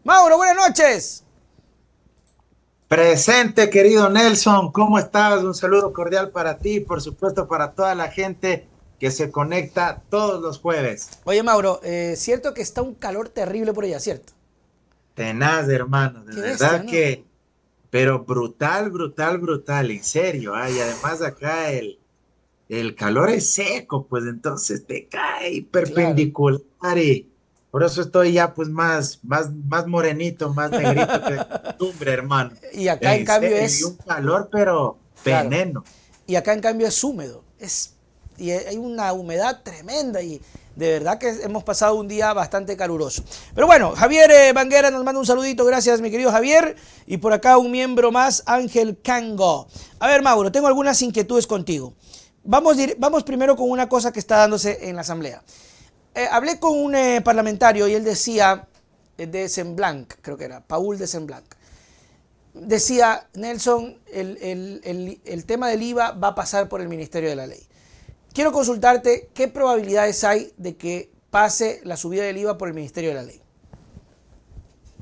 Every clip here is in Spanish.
Mauro, buenas noches. Presente, querido Nelson, ¿cómo estás? Un saludo cordial para ti y por supuesto para toda la gente que se conecta todos los jueves. Oye, Mauro, cierto que está un calor terrible por allá, ¿cierto? Tenaz, hermano, de Qué bestia, verdad ¿no? pero brutal, brutal, brutal, en serio. Y además acá el calor es seco, pues entonces te cae Claro. perpendicular y por eso estoy ya pues más morenito, más negrito que de costumbre, hermano. Y acá en En cambio serio, y es, un calor, pero claro, veneno. y acá en cambio es húmedo. Y hay una humedad tremenda y de verdad que hemos pasado un día bastante caluroso. Pero bueno, Javier Banguera nos manda un saludito, gracias mi querido Javier. Y por acá un miembro más, Ángel Cango. A ver, Mauro, tengo algunas inquietudes contigo. Vamos primero con una cosa que está dándose en la Asamblea. Hablé con un parlamentario y él decía, de Semblanc, creo que era, Paul de Semblanc, decía, Nelson, el tema del IVA va a pasar por el Ministerio de la Ley. Quiero consultarte qué probabilidades hay de que pase la subida del IVA por el Ministerio de la Ley.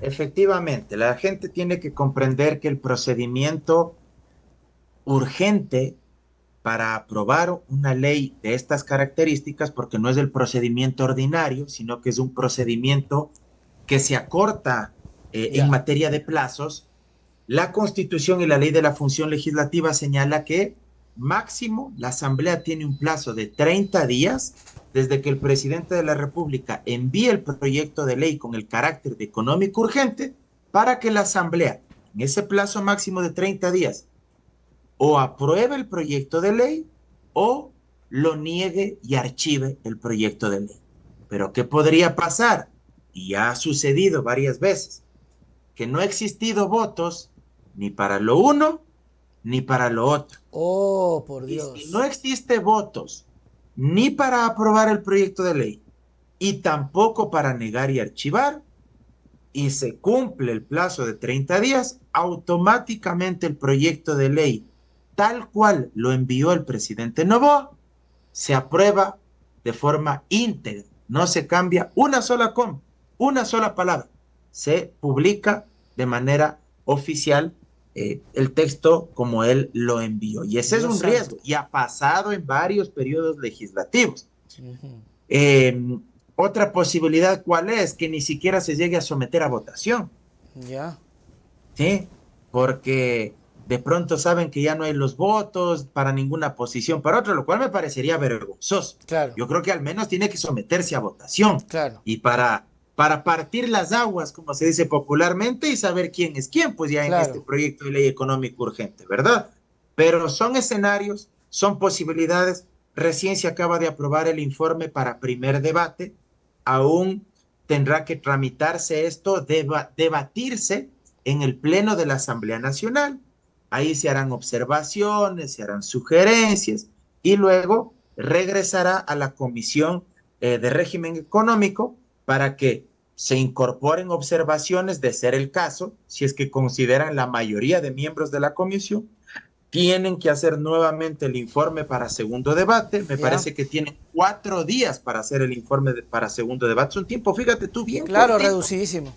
Efectivamente, la gente tiene que comprender que el procedimiento urgente para aprobar una ley de estas características, porque no es el procedimiento ordinario, sino que es un procedimiento que se acorta en Ya. materia de plazos, la Constitución y la ley de la función legislativa señala que máximo la Asamblea tiene un plazo de 30 días desde que el presidente de la República envíe el proyecto de ley con el carácter de económico urgente para que la Asamblea, en ese plazo máximo de 30 días, o apruebe el proyecto de ley o lo niegue y archive el proyecto de ley. Pero ¿qué podría pasar? Y ya ha sucedido varias veces, que no ha existido votos ni para lo uno ni para lo otro. Oh, por Y si no Dios. existe votos ni para aprobar el proyecto de ley y tampoco para negar y archivar, y se cumple el plazo de 30 días, automáticamente el proyecto de ley, tal cual lo envió el presidente Novoa, se aprueba de forma íntegra. No se cambia una sola coma, una sola palabra. Se publica de manera oficial el texto como él lo envió. Y ese es Dios un santo. riesgo. Y ha pasado en varios periodos legislativos. Ujú. Eh, Otra posibilidad, ¿cuál es? Que ni siquiera se llegue a someter a votación, Ya. ¿sí? Porque de pronto saben que ya no hay los votos para ninguna posición, para otro, lo cual me parecería vergonzoso. Claro, Yo creo que al menos tiene que someterse a votación claro, y para partir las aguas, como se dice popularmente, y saber quién es quién, pues ya en este claro. proyecto de ley económico urgente, ¿verdad? Pero son escenarios, son posibilidades. Recién se acaba de aprobar el informe para primer debate, aún tendrá que tramitarse esto, debatirse en el Pleno de la Asamblea Nacional. Ahí se harán observaciones, se harán sugerencias y luego regresará a la Comisión de Régimen Económico para que se incorporen observaciones de ser el caso, si es que consideran la mayoría de miembros de la comisión, tienen que hacer nuevamente el informe para segundo debate. Me Ya. parece que tienen 4 días para hacer el informe para segundo debate. Es un tiempo, fíjate tú, bien Claro, cortito. reducidísimo.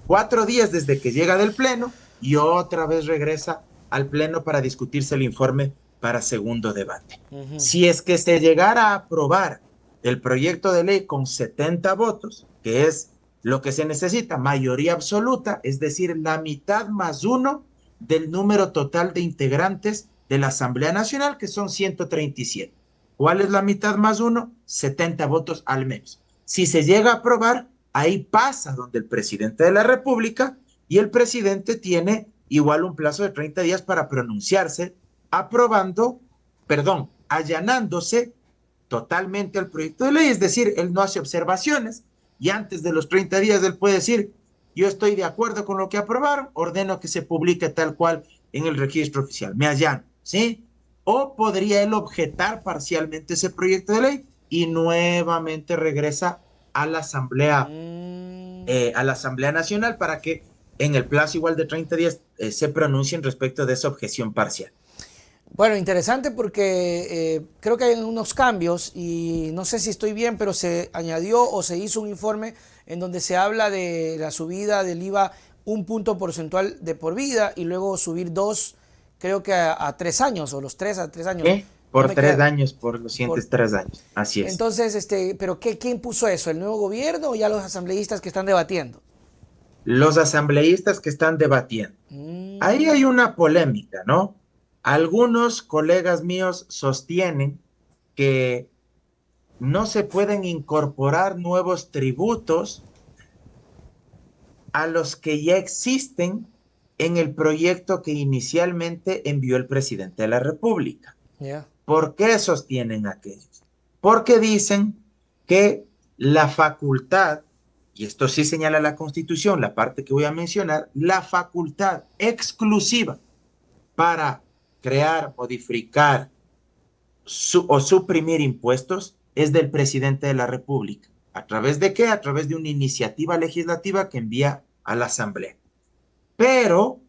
4 días desde que llega del Pleno y otra vez regresa al Pleno para discutirse el informe para segundo debate. Ujú. Si es que se llegara a aprobar el proyecto de ley con 70 votos, que es lo que se necesita, mayoría absoluta, es decir, la mitad más uno del número total de integrantes de la Asamblea Nacional, que son 137. ¿Cuál es la mitad más uno? 70 votos al menos. Si se llega a aprobar, ahí pasa donde el presidente de la República y el presidente tiene igual un plazo de 30 días para pronunciarse, aprobando, perdón, allanándose totalmente al proyecto de ley, es decir, él no hace observaciones y antes de los 30 días él puede decir, yo estoy de acuerdo con lo que aprobaron, ordeno que se publique tal cual en el registro oficial, me allano, ¿sí? O podría él objetar parcialmente ese proyecto de ley y nuevamente regresa Mm. a la Asamblea Nacional para que en el plazo igual de 30 días se pronuncien respecto de esa objeción parcial. Bueno, interesante porque creo que hay unos cambios y no sé si estoy bien, pero se añadió o se hizo un informe en donde se habla de la subida del IVA 1 punto porcentual de por vida y luego subir 2, creo que a 3 años, o los 3 a 3 años. ¿Qué? No Por me tres queda. años, por los Por, siguientes 3 años. Así es. entonces, ¿pero quién puso eso? ¿El nuevo gobierno o ya los asambleístas que están debatiendo? Los asambleístas que están debatiendo. Ahí Mm, hay una polémica, ¿no? Algunos colegas míos sostienen que no se pueden incorporar nuevos tributos a los que ya existen en el proyecto que inicialmente envió el presidente de la República. yeah. ¿Por qué sostienen aquellos? Porque dicen que la facultad, y esto sí señala la Constitución, la parte que voy a mencionar, la facultad exclusiva para crear, modificar o suprimir impuestos es del presidente de la República. ¿A través de qué? A través de una iniciativa legislativa que envía a la Asamblea. Pero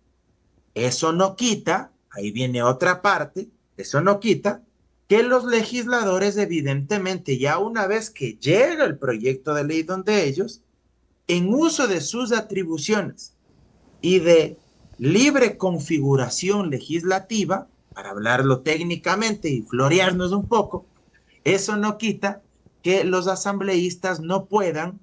eso no quita, ahí viene otra parte, eso no quita que los legisladores evidentemente ya una vez que llega el proyecto de ley donde ellos, en uso de sus atribuciones y de libre configuración legislativa, para hablarlo técnicamente y florearnos un poco, eso no quita que los asambleístas no puedan,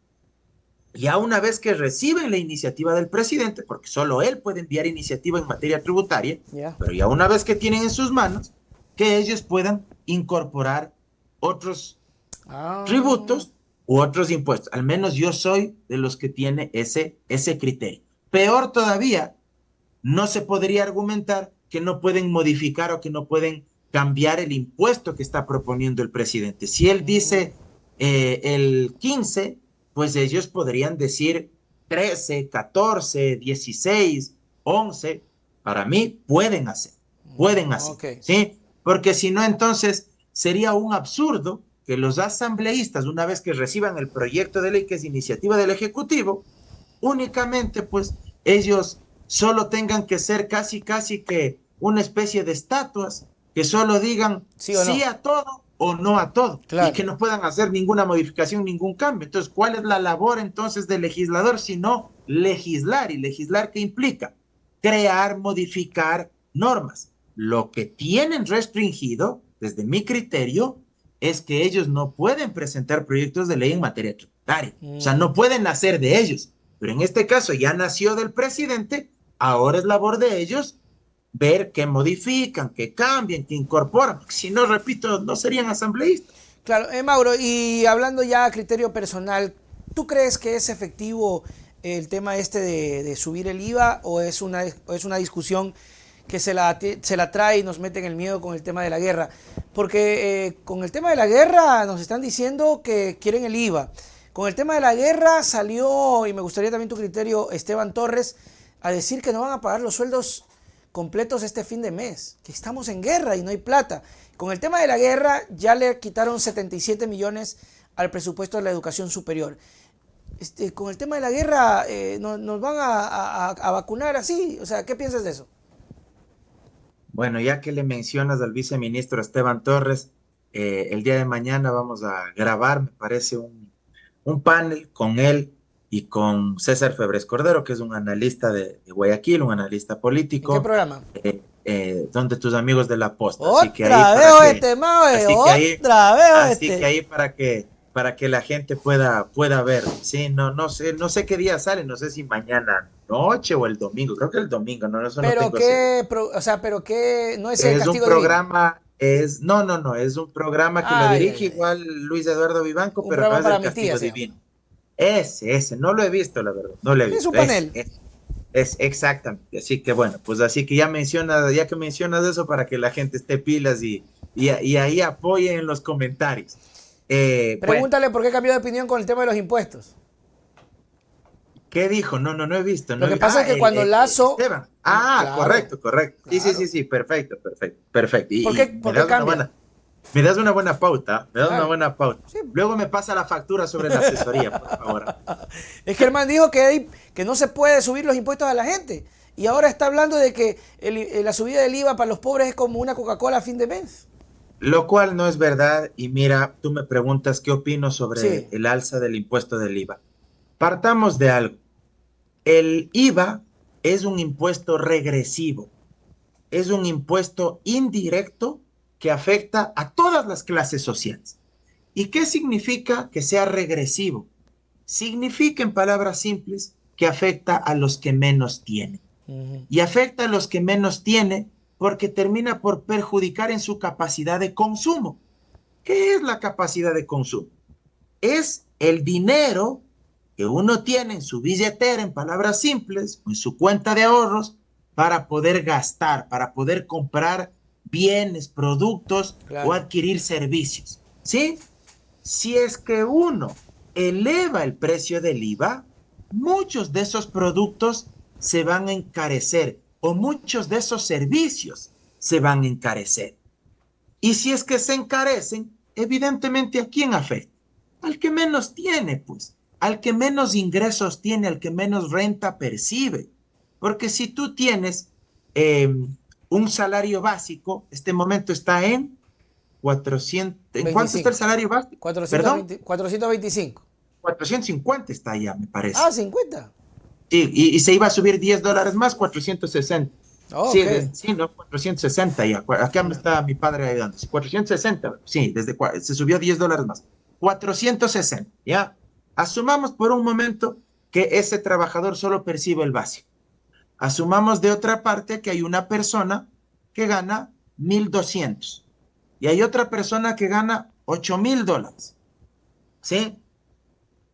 ya una vez que reciben la iniciativa del presidente, porque solo él puede enviar iniciativa en materia tributaria, Yeah. pero ya una vez que tienen en sus manos, que ellos puedan incorporar otros Ah, tributos u otros impuestos. Al menos yo soy de los que tiene ese criterio. Peor todavía, no se podría argumentar que no pueden modificar o que no pueden cambiar el impuesto que está proponiendo el presidente. Si él dice el 15, pues ellos podrían decir 13, 14, 16, 11. Para mí pueden hacer, ok. ¿sí? Porque si no, entonces sería un absurdo que los asambleístas, una vez que reciban el proyecto de ley que es iniciativa del Ejecutivo, únicamente pues ellos solo tengan que ser casi que una especie de estatuas que solo digan ¿Sí o sí no? a todo o no a todo y Claro. que no puedan hacer ninguna modificación, ningún cambio. Entonces, ¿cuál es la labor entonces del legislador sino legislar? ¿Y legislar qué implica? Crear, modificar normas. Lo que tienen restringido, desde mi criterio, es que ellos no pueden presentar proyectos de ley en materia tributaria. O sea, Mm, no pueden nacer de ellos. Pero en este caso ya nació del presidente, ahora es labor de ellos ver qué modifican, qué cambian, qué incorporan, porque si no, repito, no serían asambleístas. claro, Mauro, y hablando ya a criterio personal, ¿tú crees que es efectivo el tema este de subir el IVA o es una discusión que se la trae y nos mete en el miedo con el tema de la guerra? Porque con el tema de la guerra nos están diciendo que quieren el IVA. Con el tema de la guerra salió, y me gustaría también tu criterio, Esteban Torres, a decir que no van a pagar los sueldos completos este fin de mes, que estamos en guerra y no hay plata. Con el tema de la guerra ya le quitaron 77 millones al presupuesto de la educación superior. Con el tema de la guerra nos van a vacunar así. O sea, ¿qué piensas de eso? Bueno, ya que le mencionas al viceministro Esteban Torres, el día de mañana vamos a grabar, me parece, un panel con él y con César Febres Cordero, que es un analista de Guayaquil, un analista ¿En qué político, programa? donde tus amigos de la posta. Otra vez este, otra vez Así que este. ahí para que la gente pueda ver. Sí, no sé qué día sale, no sé si mañana noche o el domingo, creo que el domingo, no, eso no Pero tengo seguro. qué, o sea, pero qué, no es el Es un castigo divino. programa, no, es un programa que lo Ay, dirige ay, ay. igual Luis Eduardo Vivanco, Un pero no programa es para del mi tía castigo se llama. divino. Ese, no lo he visto, la verdad, no lo he Es un visto, panel. es exactamente, así que bueno, pues así que ya que mencionas eso para que la gente esté pilas y ahí apoyen en los comentarios. Bueno, Pregúntale por qué cambió de opinión con el tema de los impuestos. ¿qué dijo? No he visto, Lo que pasa es que cuando Lazo, Esteban. Ah, claro, correcto. claro. Sí, perfecto. ¿Por Y qué, me por qué das una cambia? buena, me das una buena pauta, me das una Claro. buena pauta. Sí. Luego me pasa la factura sobre la asesoría, por favor. Es que Germán dijo que no se puede subir los impuestos a la gente. Y ahora está hablando de que la subida del IVA para los pobres es como una Coca-Cola a fin de mes. Lo cual no es verdad. Y mira, tú me preguntas qué opino sobre Sí. el alza del impuesto del IVA. Partamos de algo. El IVA es un impuesto regresivo, es un impuesto indirecto que afecta a todas las clases sociales. ¿Y qué significa que sea regresivo? Significa, en palabras simples, que afecta a los que menos tienen. Y afecta a los que menos tienen porque termina por perjudicar en su capacidad de consumo. ¿Qué es la capacidad de consumo? Es el dinero que uno tiene en su billetera, en palabras simples, o en su cuenta de ahorros, para poder gastar, para poder comprar bienes, productos o Claro. adquirir servicios. ¿Sí? Si es que uno eleva el precio del IVA, muchos de esos productos se van a encarecer o muchos de esos servicios se van a encarecer. Y si es que se encarecen, evidentemente ¿a quién afecta? Al que menos tiene, pues, al que menos ingresos tiene, al que menos renta percibe. Porque si tú tienes eh, un salario básico, este momento está en 400, ¿en cuánto está el 25. salario básico? Perdón, 420, 425. 450 está ya, me Ah, parece. 50. Sí, y se iba a subir $10 más, 460. Oh, Sí, ok. sí, no, 460 ya. Acá me está mi padre ayudando. Sí, 460, sí, se subió $10 más. 460, ya. Asumamos por un momento que ese trabajador solo percibe el básico. Asumamos de otra parte que hay una persona que gana 1,200 y hay otra persona que gana $8,000, ¿sí?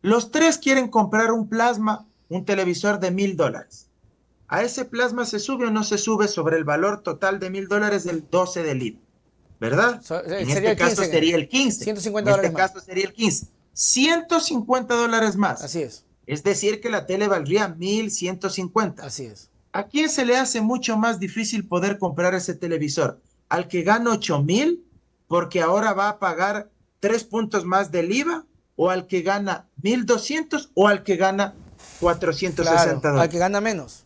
Los tres quieren comprar un plasma, un televisor de $1,000. A ese plasma se sube o no se sube sobre el valor total de $1,000 del 12 del IVA, ¿verdad? En Sería este el caso 15. sería el 15. En 150 dólares este más. caso sería el 15. $150 más. Así es. Es decir, que la tele valdría 1,150. Así es. ¿A quién se le hace mucho más difícil poder comprar ese televisor? ¿Al que gana 8,000 porque ahora va a pagar 3 puntos más del IVA? ¿O al que gana 1,200 o al que gana Claro. Al $460? que gana menos.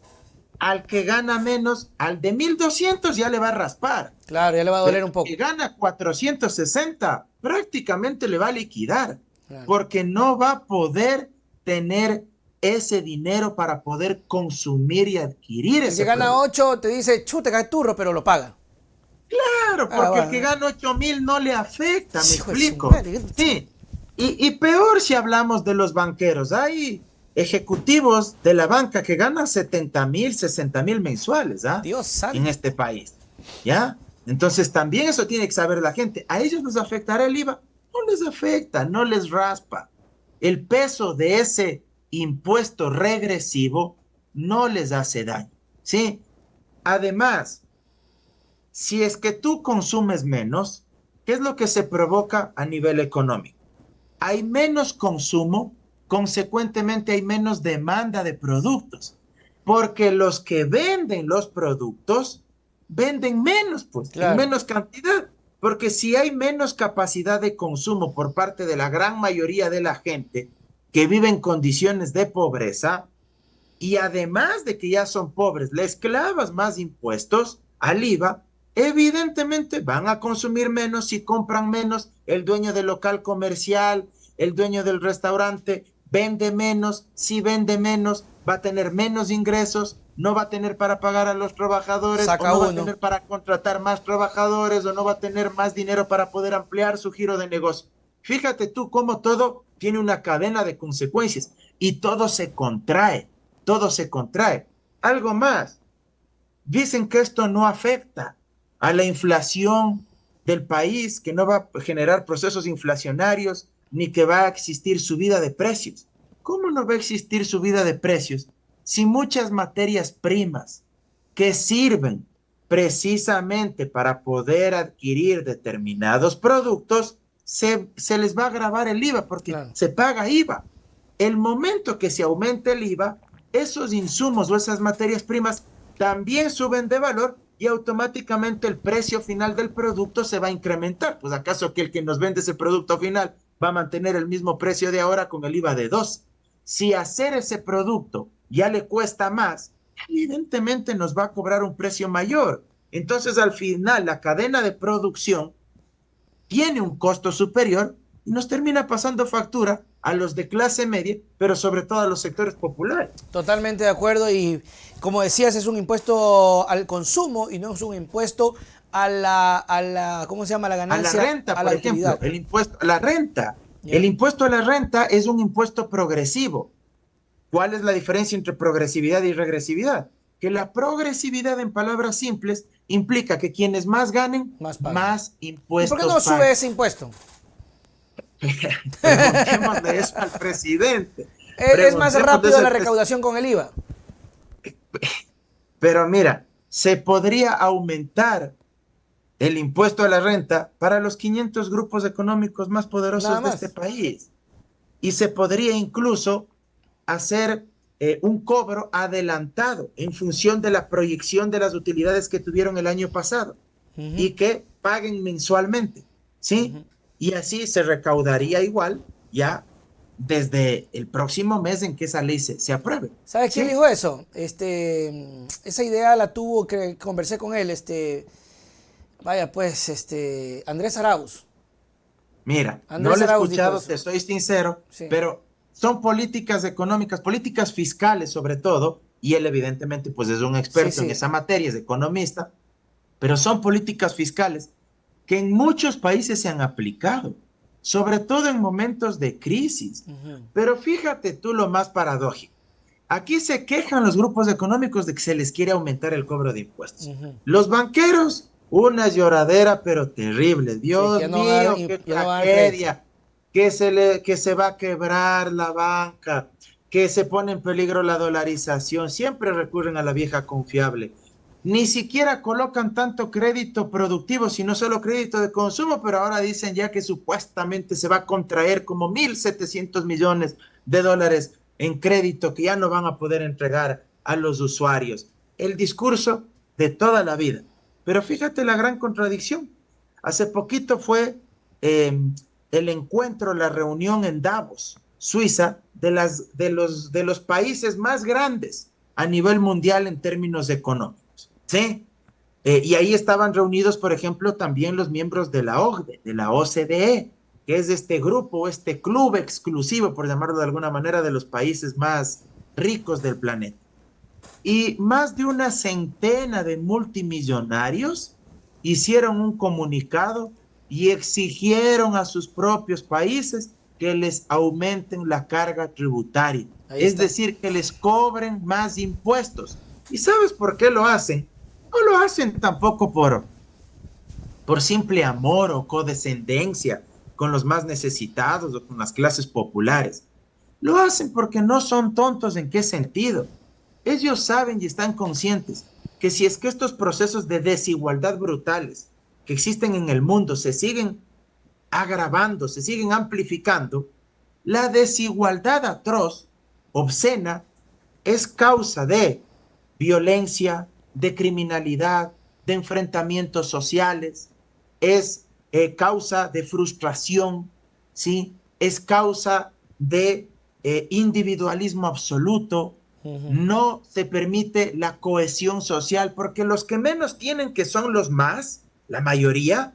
Al que gana menos, al de 1,200 ya le va a raspar, Claro, ya le va a pero doler un el que poco. gana 460 prácticamente le va a liquidar, Claro. porque no va a poder tener ese dinero para poder consumir y adquirir El que ese gana producto. 8 te dice, chute, cae turro, pero lo paga. Claro, Ah, porque el que bueno. gana 8,000 no le afecta, me Hijo de su explico. madre. Sí, y peor si hablamos de los banqueros. Hay ejecutivos de la banca que ganan 70,000, 60,000 mensuales, ¿ah? Dios En santo. este país, ¿ya? Entonces también eso tiene que saber la gente. ¿A ellos les afectará el IVA? No les afecta, no les raspa. El peso de ese impuesto regresivo no les hace daño, ¿sí? Además, si es que tú consumes menos, ¿qué es lo que se provoca a nivel económico? Hay menos consumo, consecuentemente hay menos demanda de productos, porque los que venden los productos venden menos, pues, en Claro. menos cantidad, porque si hay menos capacidad de consumo por parte de la gran mayoría de la gente que vive en condiciones de pobreza, y además de que ya son pobres, les clavas más impuestos al IVA, evidentemente van a consumir menos si compran menos. El dueño del local comercial, el dueño del restaurante, vende menos. Si vende menos, va a tener menos ingresos, no va a tener para pagar a los trabajadores o Saca no va a uno. tener para contratar más trabajadores o no va a tener más dinero para poder ampliar su giro de negocio. Fíjate tú cómo todo tiene una cadena de consecuencias y todo se contrae, todo se contrae. Algo más, dicen que esto no afecta a la inflación del país, que no va a generar procesos inflacionarios, ni que va a existir subida de precios. ¿Cómo no va a existir subida de precios si muchas materias primas que sirven precisamente para poder adquirir determinados productos, se les va a gravar el IVA porque Claro. se paga IVA? El momento que se aumente el IVA, esos insumos o esas materias primas también suben de valor y automáticamente el precio final del producto se va a incrementar. Pues acaso que el que nos vende ese producto final va a mantener el mismo precio de ahora con el IVA de 2. Si hacer ese producto ya le cuesta más, evidentemente nos va a cobrar un precio mayor. Entonces al final la cadena de producción tiene un costo superior y nos termina pasando factura a los de clase media, pero sobre todo a los sectores populares. Totalmente de acuerdo y como decías, es un impuesto al consumo y no es un impuesto ¿cómo se llama? La A la ganancia, renta, a la por ejemplo, utilidad. el impuesto a la renta. ¿Ya? El impuesto a la renta es un impuesto progresivo. ¿Cuál es la diferencia entre progresividad y regresividad? Que la progresividad, en palabras simples, implica que quienes más ganen, Más pagan. más ¿Y por qué impuestos no sube pagan. ese impuesto? Preguntémosle eso al presidente. Es más Preguntémosle rápido eso la al presidente. recaudación con el IVA. Pero mira, se podría aumentar el impuesto a la renta para los 500 grupos económicos más Nada poderosos de este más. país. Y se podría incluso hacer un cobro adelantado en función de la proyección de las utilidades que tuvieron el año pasado Ujú, y que paguen mensualmente, ¿sí? ujú. Y así se recaudaría igual ya desde el próximo mes en que esa ley se apruebe, ¿Sabes quién ¿sí? dijo eso? Esa idea la tuvo que conversé con él, vaya pues, Andrés Arauz. Mira, no Andrés lo he Arauz dijo escuchado, eso. te soy sincero, Sí, pero son políticas económicas, políticas fiscales sobre todo, y él evidentemente pues es un sí, experto en sí. esa materia, es economista, pero son políticas fiscales que en muchos países se han aplicado, sobre todo en momentos de crisis. Ujú, Pero fíjate tú lo más paradójico. Aquí se quejan los grupos económicos de que se les quiere aumentar el cobro de impuestos. ujú. Los banqueros, una lloradera pero terrible. Sí, que Dios ya no van a dar, mío, qué ya no van a dar crédito. tragedia. Que se va a quebrar la banca, que se pone en peligro la dolarización. Siempre recurren a la vieja confiable. Ni siquiera colocan tanto crédito productivo, sino solo crédito de consumo, pero ahora dicen ya que supuestamente se va a contraer como 1.700 millones de dólares en crédito que ya no van a poder entregar a los usuarios. El discurso de toda la vida. Pero fíjate la gran contradicción. Hace poquito fue el encuentro, la reunión en Davos, Suiza, de los países más grandes a nivel mundial en términos económicos. ¿Sí? Y ahí estaban reunidos, por ejemplo, también los miembros de la OCDE, de la OCDE, que es este grupo, este club exclusivo, por llamarlo de alguna manera, de los países más ricos del planeta. Y más de una centena de multimillonarios hicieron un comunicado y exigieron a sus propios países que les aumenten la carga tributaria, Ahí es está. decir, que les cobren más impuestos. ¿Y sabes por qué lo hacen? No lo hacen tampoco por simple amor o codescendencia con los más necesitados o con las clases populares. Lo hacen porque no son tontos. ¿En qué sentido? Ellos saben y están conscientes que si es que estos procesos de desigualdad brutales que existen en el mundo se siguen agravando, se siguen amplificando, la desigualdad atroz, obscena, es causa de violencia, de criminalidad, de enfrentamientos sociales, es causa de frustración, ¿sí? Es causa de individualismo absoluto, Ujú. no se permite la cohesión social porque los que menos tienen, que son los más, la mayoría,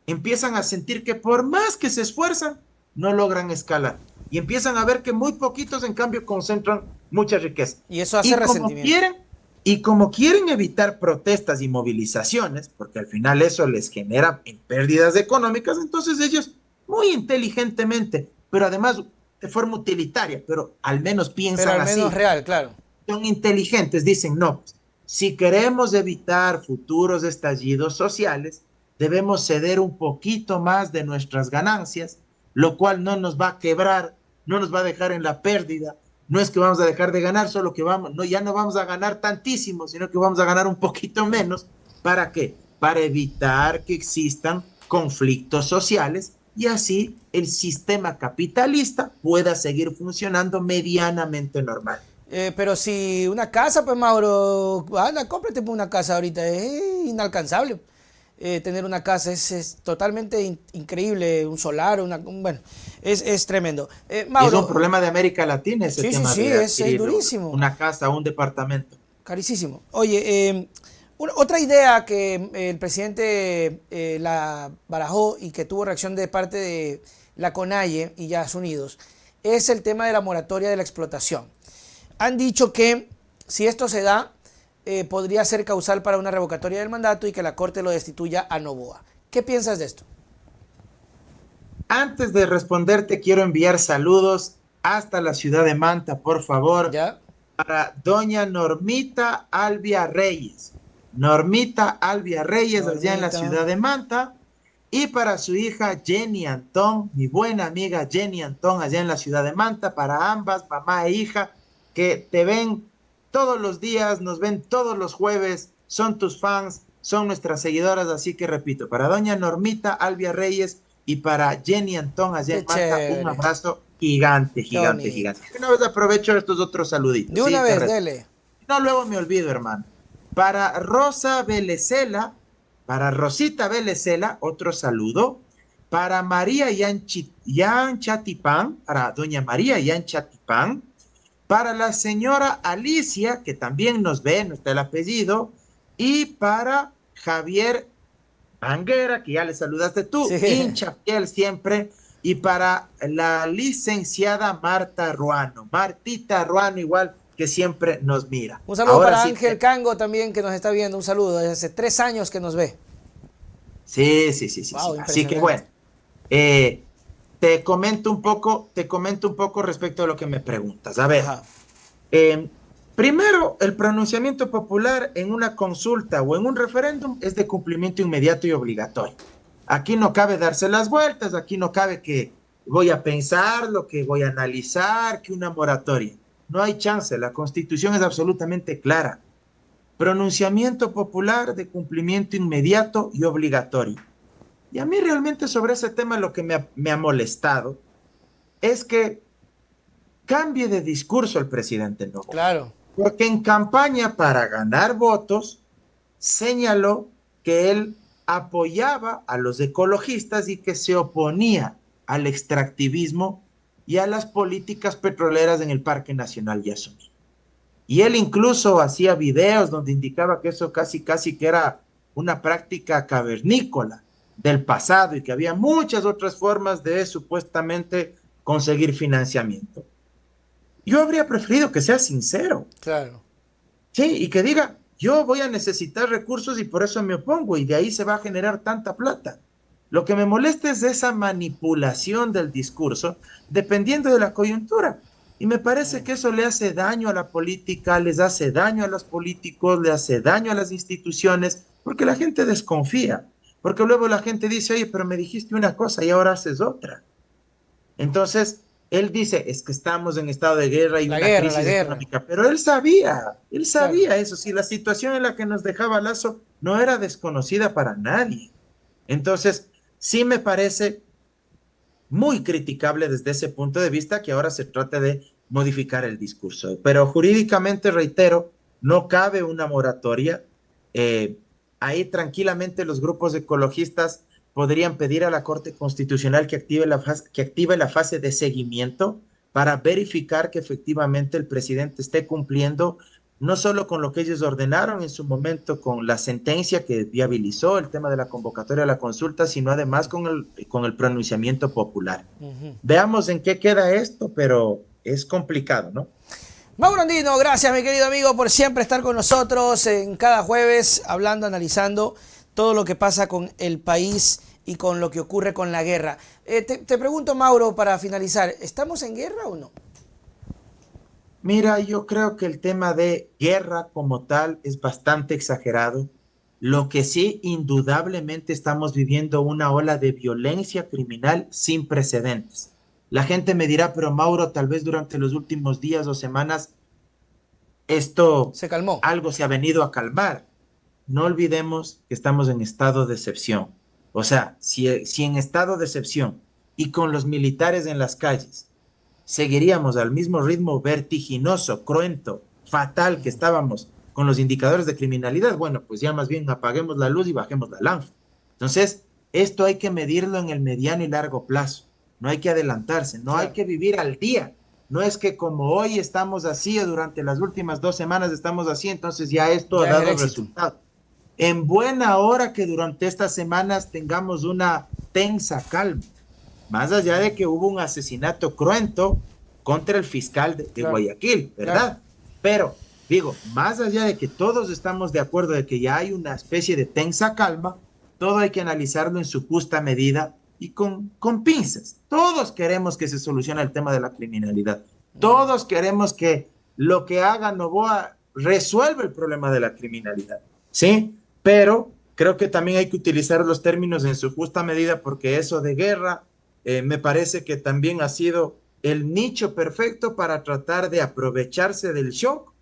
empiezan a sentir que por más que se esfuerzan, no logran escalar. Y empiezan a ver que muy poquitos, en cambio, concentran mucha riqueza. Y eso hace Y como resentimiento. quieren, y como quieren evitar protestas y movilizaciones, porque al final eso les genera pérdidas económicas, entonces ellos muy inteligentemente, pero además de forma utilitaria, pero al menos Pero piensan al menos así, real, claro. son inteligentes, dicen, no, si queremos evitar futuros estallidos sociales, debemos ceder un poquito más de nuestras ganancias, lo cual no nos va a quebrar, no nos va a dejar en la pérdida. No es que vamos a dejar de ganar, solo que vamos, no, ya no vamos a ganar tantísimo, sino que vamos a ganar un poquito menos. ¿Para qué? Para evitar que existan conflictos sociales y así el sistema capitalista pueda seguir funcionando medianamente normal. Pero si una casa, pues Mauro, anda, cómprate pues, una casa ahorita, es inalcanzable. Tener una casa es totalmente increíble, un solar, bueno, es tremendo. Y es un Mauro, problema de América Latina ese sí, sí, tema sí, de es adquirir durísimo, una casa o un departamento. carísimo. Oye, otra idea que el presidente la barajó y que tuvo reacción de parte de la CONAIE y ya Unidos es el tema de la moratoria de la explotación. Han dicho que si esto se da, podría ser causal para una revocatoria del mandato y que la Corte lo destituya a Noboa. ¿Qué piensas de esto? Antes de responderte, quiero enviar saludos hasta la ciudad de Manta, por favor, ¿Ya? para doña Normita Albia Reyes. Normita Albia Reyes, allá en la Normita. ciudad de Manta, y para su hija Jenny Antón, mi buena amiga Jenny Antón, allá en la ciudad de Manta, para ambas, mamá e hija, que te ven todos los días, nos ven todos los jueves, son tus fans, son nuestras seguidoras, así que repito, para doña Normita Albia Reyes y para Jenny Antón allá Qué en Manta, un chévere. abrazo gigante, Qué gigante, bonito. gigante. Una vez aprovecho estos otros De saluditos, una sí, vez, dele. no, luego me olvido, hermano. Para Rosa Belecela, para Rosita Belecela, otro saludo. Para María Yanchatipán, para doña María Yanchatipán. Para la señora Alicia, que también nos ve, no está el apellido. Y para Javier Anguera, que ya le saludaste tú, Sí. hincha fiel siempre. Y para la licenciada Marta Ruano, Martita Ruano, igual que siempre nos mira. Un saludo Ahora para sí, Ángel Cango también, que nos está viendo. Un saludo, desde hace 3 años que nos ve. sí, sí, sí, sí, sí. Wow, Así que impresionante. bueno, te comento un poco respecto a lo que me preguntas. A ver, Ajá. eh, primero, el pronunciamiento popular en una consulta o en un referéndum es de cumplimiento inmediato y obligatorio. Aquí no cabe darse las vueltas, aquí no cabe que voy a pensar, lo que voy a analizar, que una moratoria. No hay chance, la Constitución es absolutamente clara. Pronunciamiento popular de cumplimiento inmediato y obligatorio. Y a mí realmente sobre ese tema lo que me ha molestado es que cambie de discurso el presidente Noboa. Claro. Porque en campaña para ganar votos señaló que él apoyaba a los ecologistas y que se oponía al extractivismo y a las políticas petroleras en el Parque Nacional Yasuní. Y él incluso hacía videos donde indicaba que eso casi, casi que era una práctica cavernícola del pasado y que había muchas otras formas de supuestamente conseguir financiamiento. Yo habría preferido que sea sincero, Claro. ¿sí? Y que diga, yo voy a necesitar recursos y por eso me opongo y de ahí se va a generar tanta plata. Lo que me molesta es esa manipulación del discurso dependiendo de la coyuntura. Y me parece que eso le hace daño a la política, les hace daño a los políticos, le hace daño a las instituciones, porque la gente desconfía, porque luego la gente dice, oye, pero me dijiste una cosa y ahora haces otra. Entonces, él dice, es que estamos en estado de guerra y La una guerra, la crisis guerra. económica, pero él Claro. sabía eso, si la situación en la que nos dejaba Lazo no era desconocida para nadie. Entonces, sí me parece muy criticable desde ese punto de vista que ahora se trate de modificar el discurso. Pero jurídicamente, reitero, no cabe una moratoria. Eh, Ahí tranquilamente los grupos ecologistas podrían pedir a la Corte Constitucional que active la fase de seguimiento para verificar que efectivamente el presidente esté cumpliendo no solo con lo que ellos ordenaron en su momento, con la sentencia que viabilizó el tema de la convocatoria a la consulta, sino además con el pronunciamiento popular. Ujú. Veamos en qué queda esto, pero es complicado, ¿no? Mauro Andino, gracias mi querido amigo por siempre estar con nosotros en cada jueves hablando, analizando todo lo que pasa con el país y con lo que ocurre con la guerra. Te pregunto, Mauro, para finalizar, ¿estamos en guerra o no? Mira, yo creo que el tema de guerra como tal es bastante exagerado. Lo que sí, indudablemente estamos viviendo una ola de violencia criminal sin precedentes. La gente me dirá, pero Mauro, tal vez durante los últimos días o semanas esto Se calmó. algo se ha venido a calmar. No olvidemos que estamos en estado de excepción. O sea, si en estado de excepción y con los militares en las calles seguiríamos al mismo ritmo vertiginoso, cruento, fatal que estábamos con los indicadores de criminalidad, bueno, pues ya más bien apaguemos la luz y bajemos la lámpara. Entonces, esto hay que medirlo en el mediano y largo plazo. No hay que adelantarse, no hay Claro. que vivir al día. No es que como hoy estamos así, durante las últimas 2 semanas estamos así, entonces ya esto ha Ya es el dado éxito. resultado. En buena hora que durante estas semanas tengamos una tensa calma, más allá de que hubo un asesinato cruento contra el fiscal de Claro. Guayaquil, ¿verdad? Claro. Pero, digo, más allá de que todos estamos de acuerdo de que ya hay una especie de tensa calma, todo hay que analizarlo en su justa medida y con pinzas. Todos queremos que se solucione el tema de la criminalidad. Todos queremos que lo que haga Noboa resuelva el problema de la criminalidad, ¿sí? Pero creo que también hay que utilizar los términos en su justa medida porque eso de guerra me parece que también ha sido el nicho perfecto para tratar de aprovecharse del shock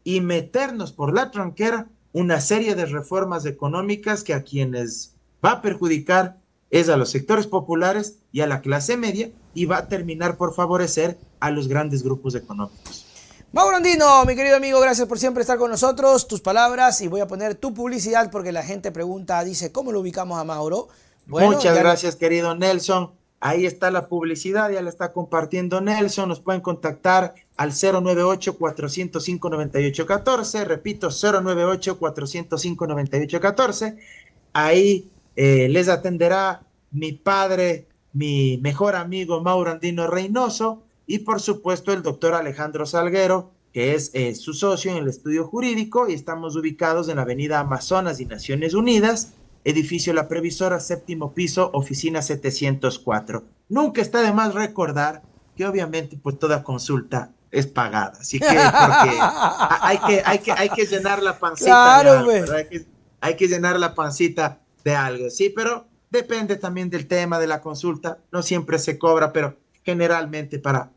y meternos por la tranquera una serie de reformas económicas que a quienes va a perjudicar es a los sectores populares y a la clase media y va a terminar por favorecer a los grandes grupos económicos. Mauro Andino, mi querido amigo, gracias por siempre estar con nosotros, tus palabras, y voy a poner tu publicidad porque la gente pregunta, dice, ¿cómo lo ubicamos a Mauro? Bueno, Muchas gracias, querido Nelson. Ahí está la publicidad, ya la está compartiendo Nelson. Nos pueden contactar al 098-405-9814. Repito, 098-405-9814. Ahí les atenderá mi padre, mi mejor amigo Mauro Andino Reynoso y por supuesto el doctor Alejandro Salguero, que es su socio en el estudio jurídico, y estamos ubicados en la avenida Amazonas y Naciones Unidas, edificio La Previsora, séptimo piso, oficina 704. Nunca está de más recordar que obviamente pues toda consulta es pagada, así que porque hay que llenar la pancita claro, de algo, güey. ¿verdad? Hay que llenar la pancita de algo, sí, pero depende también del tema de la consulta, no siempre se cobra, pero generalmente para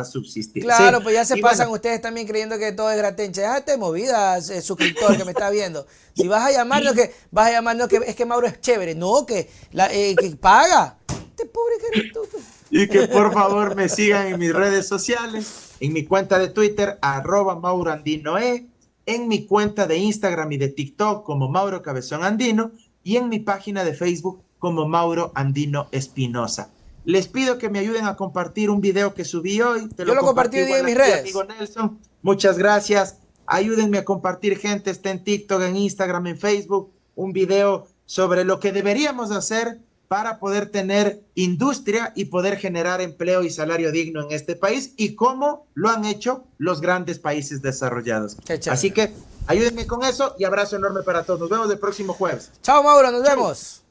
subsistir, Claro, ¿sí? pues ya se Y pasan bueno, ustedes también creyendo que todo es gratenche. Déjate movidas, suscriptor que me está viendo. Si vas a llamarnos que es que Mauro es chévere, no, que paga. Este pobre que eres tú, pues. y que por favor me sigan en mis redes sociales, en mi cuenta de Twitter, @MauroAndinoe, en mi cuenta de Instagram y de TikTok como Mauro Cabezón Andino, y en mi página de Facebook como Mauro Andino Espinosa. Les pido que me ayuden a compartir un video que subí hoy. Yo lo compartí hoy día en mis redes. Amigo Nelson, muchas gracias. Ayúdenme a compartir, gente. Está en TikTok, en Instagram, en Facebook. Un video sobre lo que deberíamos hacer para poder tener industria y poder generar empleo y salario digno en este país y cómo lo han hecho los grandes países desarrollados. Qué chévere. Así que ayúdenme con eso y abrazo enorme para todos. Nos vemos el próximo jueves. Chao, Mauro, nos Chau. vemos.